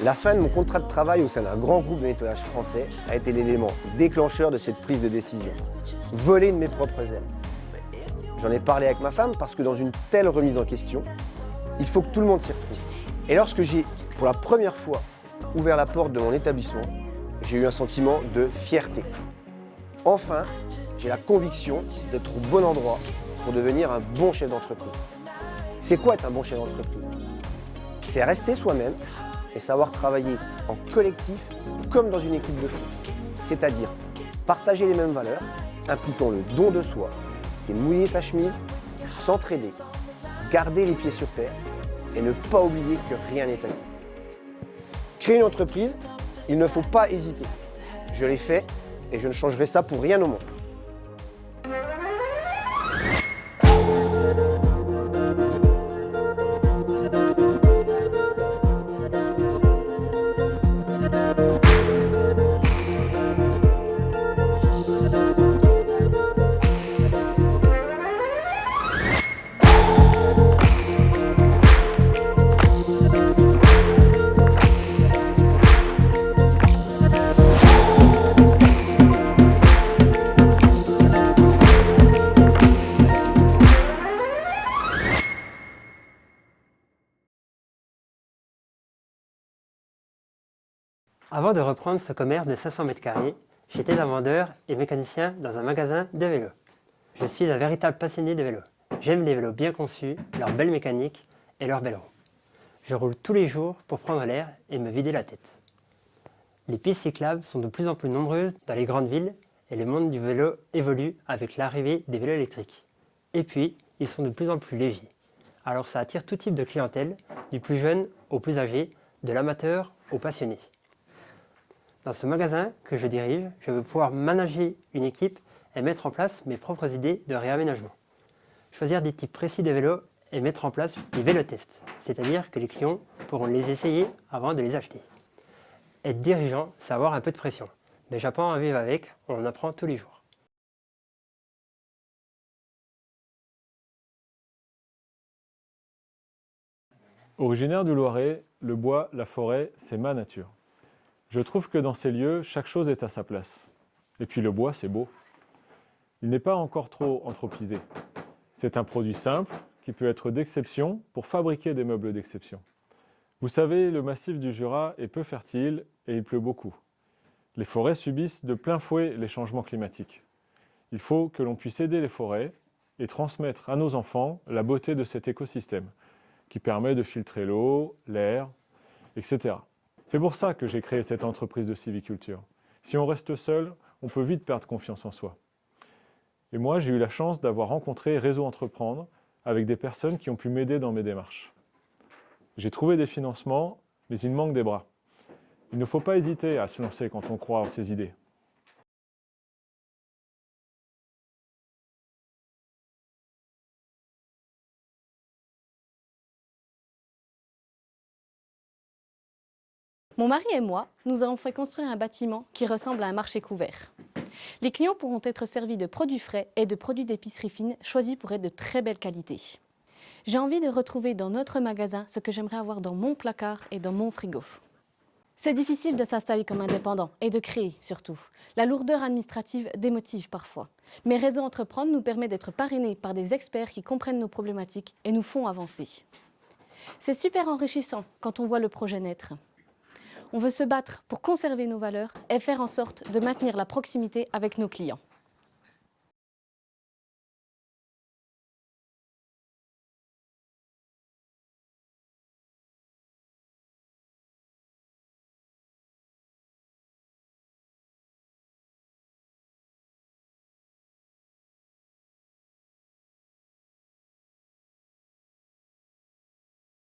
La fin de mon contrat de travail au sein d'un grand groupe de nettoyage français a été l'élément déclencheur de cette prise de décision. Voler de mes propres ailes. J'en ai parlé avec ma femme parce que dans une telle remise en question, il faut que tout le monde s'y retrouve. Et lorsque j'ai, pour la première fois, ouvert la porte de mon établissement, j'ai eu un sentiment de fierté. Enfin, j'ai la conviction d'être au bon endroit pour devenir un bon chef d'entreprise. C'est quoi être un bon chef d'entreprise? C'est rester soi-même et savoir travailler en collectif comme dans une équipe de foot. C'est-à-dire partager les mêmes valeurs, impliquant le don de soi, c'est mouiller sa chemise, s'entraider, garder les pieds sur terre et ne pas oublier que rien n'est acquis. Créer une entreprise, il ne faut pas hésiter. Je l'ai fait et je ne changerai ça pour rien au monde. Avant de reprendre ce commerce de 500 mètres carrés, j'étais un vendeur et mécanicien dans un magasin de vélos. Je suis un véritable passionné de vélos. J'aime les vélos bien conçus, leur belle mécanique et leurs belles roues. Je roule tous les jours pour prendre l'air et me vider la tête. Les pistes cyclables sont de plus en plus nombreuses dans les grandes villes et le monde du vélo évolue avec l'arrivée des vélos électriques. Et puis, ils sont de plus en plus légers. Alors ça attire tout type de clientèle, du plus jeune au plus âgé, de l'amateur au passionné. Dans ce magasin que je dirige, je veux pouvoir manager une équipe et mettre en place mes propres idées de réaménagement. Choisir des types précis de vélos et mettre en place des vélotests, c'est-à-dire que les clients pourront les essayer avant de les acheter. Être dirigeant, c'est avoir un peu de pression, mais j'apprends à vivre avec, on en apprend tous les jours. Originaire du Loiret, le bois, la forêt, c'est ma nature. Je trouve que dans ces lieux, chaque chose est à sa place. Et puis le bois, c'est beau. Il n'est pas encore trop anthropisé. C'est un produit simple qui peut être d'exception pour fabriquer des meubles d'exception. Vous savez, le massif du Jura est peu fertile et il pleut beaucoup. Les forêts subissent de plein fouet les changements climatiques. Il faut que l'on puisse aider les forêts et transmettre à nos enfants la beauté de cet écosystème qui permet de filtrer l'eau, l'air, etc. C'est pour ça que j'ai créé cette entreprise de sylviculture. Si on reste seul, on peut vite perdre confiance en soi. Et moi, j'ai eu la chance d'avoir rencontré Réseau Entreprendre avec des personnes qui ont pu m'aider dans mes démarches. J'ai trouvé des financements, mais il manque des bras. Il ne faut pas hésiter à se lancer quand on croit en ses idées. Mon mari et moi, nous avons fait construire un bâtiment qui ressemble à un marché couvert. Les clients pourront être servis de produits frais et de produits d'épicerie fine choisis pour être de très belle qualité. J'ai envie de retrouver dans notre magasin ce que j'aimerais avoir dans mon placard et dans mon frigo. C'est difficile de s'installer comme indépendant et de créer surtout. La lourdeur administrative démotive parfois. Mais Réseau Entreprendre nous permet d'être parrainés par des experts qui comprennent nos problématiques et nous font avancer. C'est super enrichissant quand on voit le projet naître. On veut se battre pour conserver nos valeurs et faire en sorte de maintenir la proximité avec nos clients.